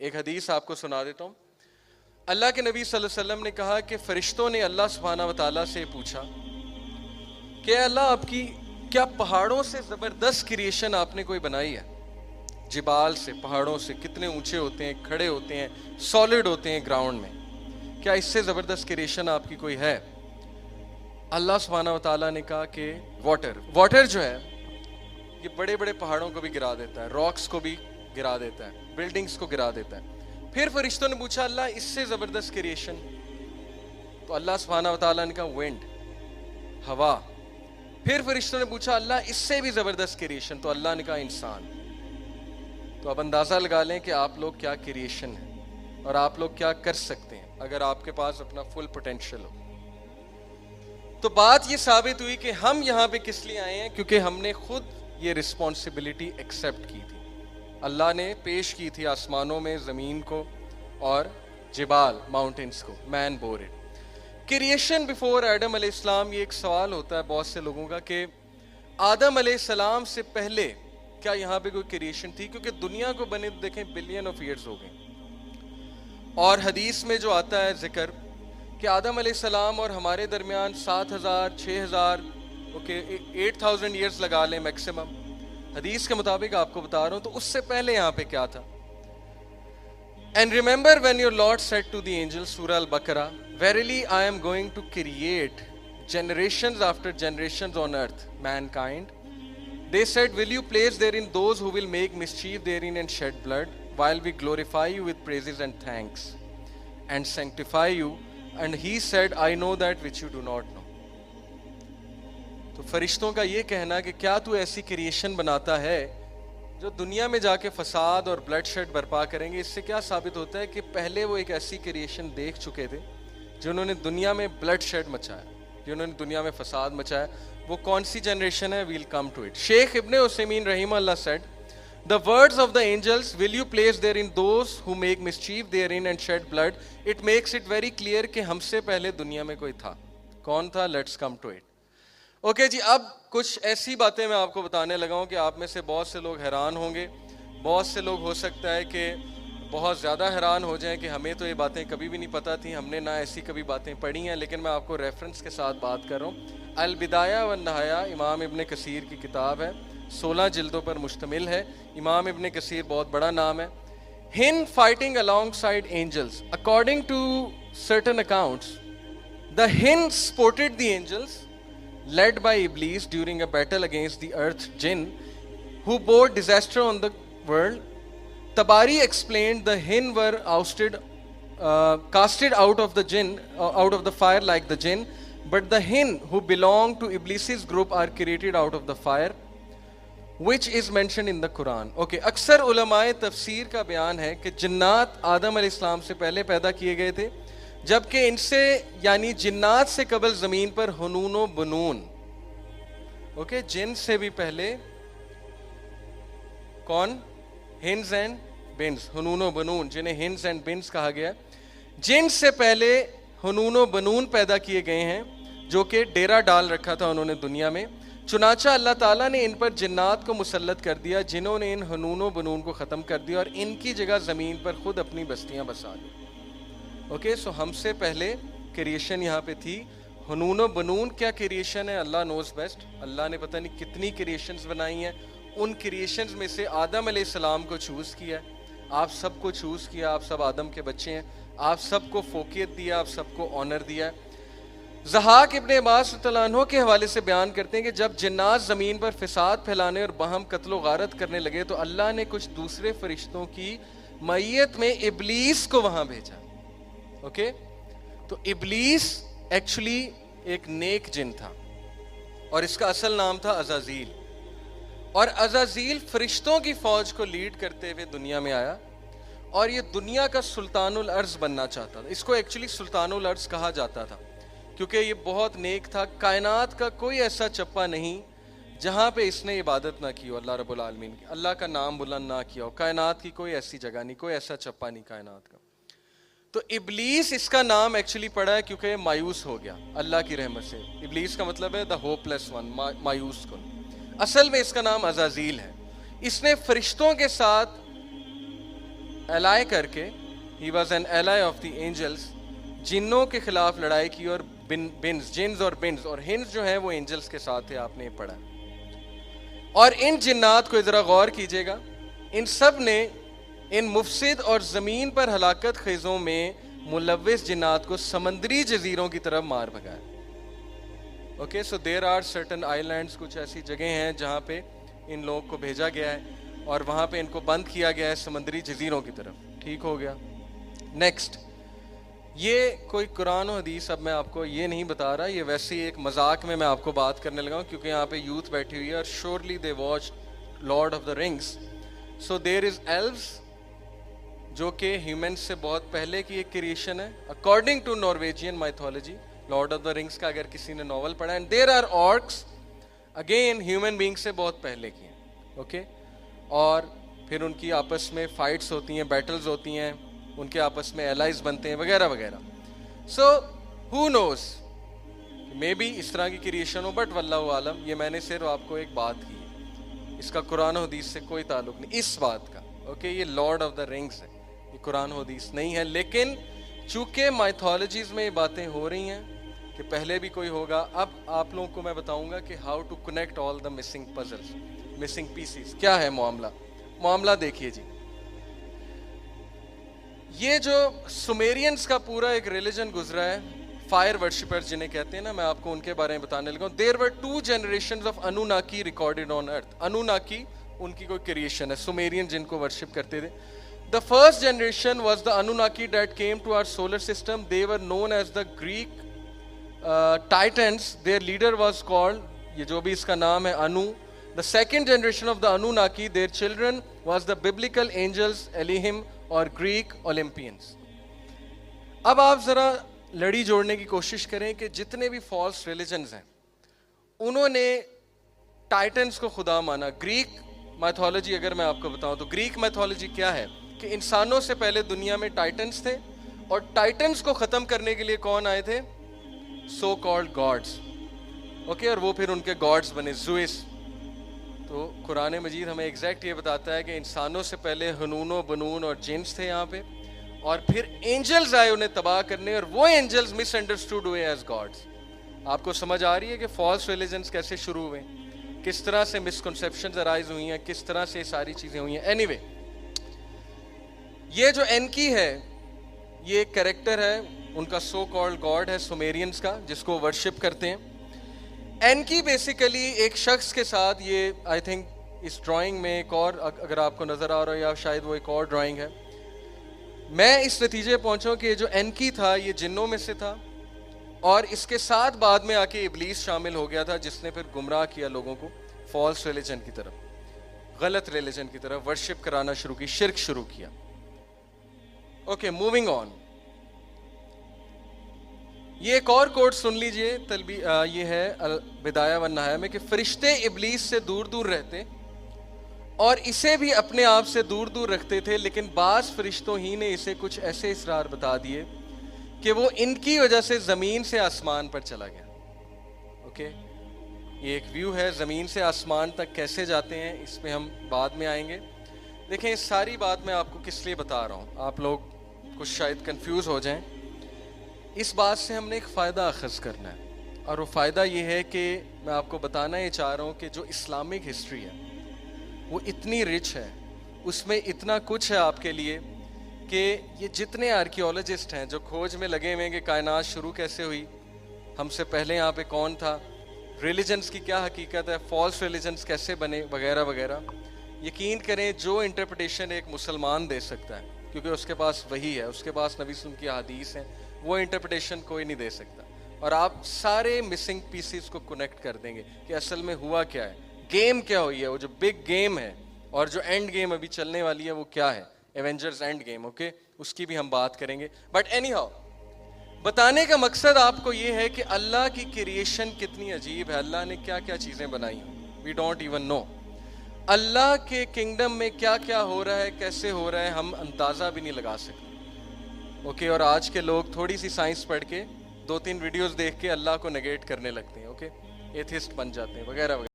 ایک حدیث آپ کو سنا دیتا ہوں. اللہ کے نبی صلی اللہ علیہ وسلم نے کہا کہ فرشتوں نے اللہ سبحانہ و تعالیٰ سے پوچھا کہ اللہ آپ کی کیا پہاڑوں سے زبردست کریشن آپ نے کوئی بنائی ہے؟ جبال سے، پہاڑوں سے کتنے اونچے ہوتے ہیں، کھڑے ہوتے ہیں، سالڈ ہوتے ہیں گراؤنڈ میں، کیا اس سے زبردست کریشن آپ کی کوئی ہے؟ اللہ سبحانہ و تعالیٰ نے کہا کہ واٹر جو ہے یہ بڑے بڑے پہاڑوں کو بھی گرا دیتا ہے، راکس کو بھی گرا دیتا ہے، بلڈنگز کو گرا دیتا ہے. پھر فرشتوں نے پوچھا اللہ اس سے زبردست کریشن؟ تو اللہ سبحانہ و تعالیٰ نے کہا ونڈ، ہوا. پھر فرشتوں نے پوچھا اللہ اس سے بھی زبردست کریشن؟ تو اللہ نے کہا انسان. تو اب اندازہ لگا لیں کہ آپ لوگ کیا کریشن ہیں اور آپ لوگ کیا کر سکتے ہیں اگر آپ کے پاس اپنا فل پوٹینشیل ہو. تو بات یہ ثابت ہوئی کہ ہم یہاں پہ کس لیے آئے ہیں، کیونکہ ہم نے خود یہ رسپانسبلٹی ایکسیپٹ کی تھی. اللہ نے پیش کی تھی آسمانوں میں زمین کو اور جبال ماؤنٹینز کو. مین بور اٹ. کریشن بیفور آدم علیہ السلام، یہ ایک سوال ہوتا ہے بہت سے لوگوں کا کہ آدم علیہ السلام سے پہلے کیا یہاں پہ کوئی کریشن تھی؟ کیونکہ دنیا کو بنے دیکھیں بلین آف ایئرز ہو گئے، اور حدیث میں جو آتا ہے ذکر کہ آدم علیہ السلام اور ہمارے درمیان 7,000 6,000 8,000 ایئرز لگا لیں میکسیمم، حدیث کے مطابق آپ کو بتا رہا ہوں. تو اس سے پہلے یہاں پہ کیا تھا؟ And remember when your Lord said to the angels, Surah Al-Baqarah, verily I am going to create generations after generations on earth, mankind. They said, will you place therein those who will make mischief therein and shed blood, while we glorify you with praises and thanks and sanctify you? And he said, I know that which you do not know. تو فرشتوں کا یہ کہنا کہ کیا تو ایسی creation بناتا ہے جو دنیا میں جا کے فساد اور بلڈ شیڈ برپا کریں گے. اس سے کیا ثابت ہوتا ہے کہ پہلے وہ ایک ایسی کریشن دیکھ چکے تھے جنہوں نے دنیا میں بلڈ شیڈ مچایا، جنہوں نے دنیا میں فساد مچایا. وہ کون سی جنریشن ہے؟ Welcome to it. شیخ ابن عثیمین رحمہ اللہ said, the words of the angels, will you place therein those who make mischief therein and shed blood, it makes it very clear کہ ہم سے پہلے دنیا میں کوئی تھا. کون تھا؟ Let's come to it. Okay جی، اب کچھ ایسی باتیں میں آپ کو بتانے لگا ہوں کہ آپ میں سے بہت سے لوگ حیران ہوں گے. بہت سے لوگ ہو سکتا ہے کہ بہت زیادہ حیران ہو جائیں کہ ہمیں تو یہ باتیں کبھی بھی نہیں پتہ تھیں، ہم نے نہ ایسی کبھی باتیں پڑھی ہیں. لیکن میں آپ کو ریفرنس کے ساتھ بات کر رہا ہوں. البدایہ والنہایہ امام ابن کثیر کی کتاب ہے، 16 جلدوں پر مشتمل ہے. امام ابن کثیر بہت بڑا نام ہے. ہن fighting along side angels. According to certain accounts, the Hind supported the angels led by Iblis during a battle against the earth jinn who brought disaster on the world. Tabari explained the Hind were casted out of the jinn, out of the fire like the jinn, but the Hind who belong to Iblis's group are created out of the fire, which is mentioned in the Quran. Okay, اکثر علماء تفسیر کا بیان ہے کہ جنات آدم علیہ السلام سے پہلے پیدا کیے گئے تھے، جبکہ ان سے یعنی جنات سے قبل زمین پر حنون و بنون. اوکے، جن سے بھی پہلے کون؟ ہنز اینڈ بنز، حنون و بنون، جنہیں ہنز اینڈ بنز کہا گیا. جن سے پہلے حنون و بنون پیدا کیے گئے ہیں جو کہ ڈیرا ڈال رکھا تھا انہوں نے دنیا میں. چنانچہ اللہ تعالیٰ نے ان پر جنات کو مسلط کر دیا جنہوں نے ان حنون و بنون کو ختم کر دیا اور ان کی جگہ زمین پر خود اپنی بستیاں بسا دی. اوکے، سو ہم سے پہلے کریشن یہاں پہ تھی. حنون و بنون کیا کریشن ہے؟ اللہ نوز بیسٹ. اللہ نے پتہ نہیں کتنی کریشنز بنائی ہیں. ان کریشنز میں سے آدم علیہ السلام کو چوز کیا. آپ سب کو چوز کیا، آپ سب آدم کے بچے ہیں. آپ سب کو فوقیت دیا، آپ سب کو آنر دیا. ضحاک ابن عباس رضی اللہ عنہ کے حوالے سے بیان کرتے ہیں کہ جب جنات زمین پر فساد پھیلانے اور باہم قتل و غارت کرنے لگے تو اللہ نے کچھ دوسرے فرشتوں کی معیت میں ابلیس کو وہاں بھیجا. اوکے، تو ابلیس ایکچولی ایک نیک جن تھا اور اس کا اصل نام تھا عزازیل. اور عزازیل فرشتوں کی فوج کو لیڈ کرتے ہوئے دنیا میں آیا اور یہ دنیا کا سلطان الارض بننا چاہتا تھا. اس کو ایکچولی سلطان الارض کہا جاتا تھا کیونکہ یہ بہت نیک تھا. کائنات کا کوئی ایسا چپا نہیں جہاں پہ اس نے عبادت نہ کی ہو اللہ رب العالمین کی، اللہ کا نام بلند نہ کیا ہو. کائنات کی کوئی ایسی جگہ نہیں، کوئی ایسا چپا نہیں کائنات کا. تو ابلیس اس کا نام ایکچولی پڑا ہے کیونکہ مایوس ہو گیا اللہ کی رحمت سے. ابلیس کا مطلب ہے دا ہوپ لیس ون، مایوس کن. اصل میں اس کا نام عزازیل ہے. اس نے فرشتوں کے ساتھ एलाय करके, he was an ally of the angels, जिन्नों के खिलाफ लड़ाई की, और बिन्स, जिन्स और बिन्स, और हिंस जो है वो एंजल्स के साथ थे, आपने ये पढ़ा। और इन जिन्नात को ज़रा गौर कीजिएगा, इन सब ने इन मुफसिद और ज़मीन पर हलाकत खेज़ों में मुलव्विस जिन्नात को समंदरी जजीरों की तरफ मार भगाया। Okay, so there are certain islands, कुछ ऐसी जगह हैं जहाँ पे इन लोगों को भेजा गया है और वहाँ पे इनको बंद किया गया है समंदरी जजीरों की तरफ। ठीक हो गया। नेक्स्ट, ये कोई कुरान और हदीस अब मैं आपको ये नहीं बता रहा, ये वैसे ही एक मजाक में मैं आपको बात करने लगा हूँ, क्योंकि यहाँ पे यूथ बैठी हुई है और surely they watch Lord of the Rings. So there is elves, जो कि ह्यूमंस से बहुत पहले की एक क्रिएशन है according to Norwegian mythology, Lord of the Rings का अगर किसी ने नॉवल पढ़ा। And there are orcs, again human being से बहुत पहले की हैं। ओके, और फिर उनकी आपस में फाइट्स होती हैं, बैटल्स होती हैं, उनके आपस में एलाइज बनते हैं वगैरह वगैरह। So who knows, maybe इस तरह की क्रिएशन हो, बट वल्लाहु आलम। ये मैंने सिर्फ आपको एक बात की है, इसका कुरान हदीस से कोई ताल्लुक नहीं इस बात का। ओके, ये लॉर्ड ऑफ द रिंग्स है, ये कुरान हदीस नहीं है। लेकिन चूंकि माइथोलॉजीज में ये बातें हो रही हैं कि पहले भी कोई होगा, अब आप लोगों को मैं बताऊंगा कि how to connect all the missing puzzles, missing pieces. क्या है मामला देखिए जी। ये जो सुमेरियंस का पूरा एक रिलीजन गुजरा है, फायर वर्शिपर्स जिन्हें कहते हैं ना, मैं आपको उनके बारे में बताने लगा हूं। There were 2 generations of Anunnaki recorded on earth. Anunnaki उनकी कोई क्रिएशन है, सुमेरियन जिनको वर्शिप करते थे। The first generation was the Anunnaki that came to our solar system. They were known as the Greek Titans. Their leader was called, ये जो भी इसका नाम है, Anu. The second generation of the Anunnaki, their children was the biblical angels Elohim और Greek Olympians. अब आप जरा लड़ी जोड़ने की कोशिश करें कि जितने भी फॉल्स रिलीजन्स हैं उन्होंने टाइटन्स को खुदा माना। ग्रीक मैथोलॉजी अगर मैं आपको बताऊं तो ग्रीक मैथोलॉजी क्या है कि इंसानों से पहले दुनिया में टाइटन्स थे, और टाइटन्स को खत्म करने के लिए कौन आए थे? So called God's. ओके, और वो फिर उनके गॉड्स बने, ज़ुइस। तो कुरान मजीद हमें एग्जैक्ट ये बताता है कि इंसानों से पहले हनूनो बनून और जिन्स थे यहाँ पे, और फिर एंजल्स आए उन्हें तबाह करने, और वो एंजल्स मिसअंडरस्टूड हुए एज गॉड्स। आपको समझ आ रही है कि फॉल्स रिलीजन्स कैसे शुरू हुए, किस तरह से मिसकंसेप्शंस अराइज हुई हैं, किस तरह से सारी चीज़ें हुई हैं। एनीवे, ये जो एनकी है ये एक कैरेक्टर है, उनका सो कॉल्ड गॉड है सुमेरियंस का, जिसको वर्शिप करते हैं। एनकी बेसिकली एक शख्स के साथ, ये आई थिंक इस ड्राइंग में एक और, अगर आपको नज़र आ रहा हो या शायद वो एक और ड्राइंग है, मैं इस नतीजे पहुंचा कि जो एनकी था ये जिन्नों में से था, और इसके साथ बाद में आके इब्लीस शामिल हो गया था, जिसने फिर गुमराह किया लोगों को फॉल्स रिलीजन की तरफ, गलत रिलीजन की तरफ वर्शिप कराना शुरू की, शिर्क शुरू किया। Okay, moving on. ये एक और कोट सुन लीजिए, ये है अल बिदाया व नहाया में, कि फरिश्ते इब्लीस से दूर दूर रहते और इसे भी अपने आप से दूर दूर रखते थे, लेकिन बास फरिश्तों ही ने इसे कुछ ऐसे इसरार बता दिए कि वो इनकी वजह से ज़मीन से आसमान पर चला गया। ओके, ये एक व्यू है, ज़मीन से आसमान तक कैसे जाते हैं इस पे हम बाद में आएंगे। देखें, इस सारी बात मैं आपको किस लिए बता रहा हूँ, आप लोग कुछ शायद कंफ्यूज हो जाएं। इस बात से हमने एक फ़ायदा अखज़ करना है, और वो फ़ायदा ये है कि मैं आपको बताना ये चाह रहा हूँ कि जो इस्लामिक हिस्ट्री है वो इतनी रिच है, उसमें इतना कुछ है आपके लिए कि ये जितने आर्कियोलॉजिस्ट हैं जो खोज में लगे हुए हैं कि कायनात शुरू कैसे हुई, हमसे पहले यहाँ पे कौन था, रिलीजन्स की क्या हकीकत है, फॉल्स रिलीजन्स कैसे बने, वगैरह वगैरह, यकीन करें जो इंटरप्रिटेशन एक मुसलमान दे सकता है, क्योंकि उसके पास वही है, उसके पास नबी सल्लल्लाहु अलैहि वसल्लम की हदीस है, वो इंटरप्रिटेशन कोई नहीं दे सकता। और आप सारे मिसिंग पीसीस को कनेक्ट कर देंगे कि असल में हुआ क्या है, गेम क्या हुई है, वो जो बिग गेम है और जो एंड गेम अभी चलने वाली है वो क्या है, एवेंजर्स एंड गेम। ओके, उसकी भी हम बात करेंगे। बट एनी हाउ, बताने का मकसद आपको ये है कि अल्लाह की क्रिएशन कितनी अजीब है, अल्लाह ने क्या क्या चीज़ें बनाई, वी डोंट इवन नो। अल्लाह के किंगडम में क्या क्या हो रहा है, कैसे हो रहा है, हम अंदाज़ा भी नहीं लगा सकते। ओके, और आज के लोग थोड़ी सी साइंस पढ़ के 2-3 वीडियोस देख के अल्लाह को नेगेट करने लगते हैं। ओके, एथिस्ट बन जाते हैं वगैरह वगैरह।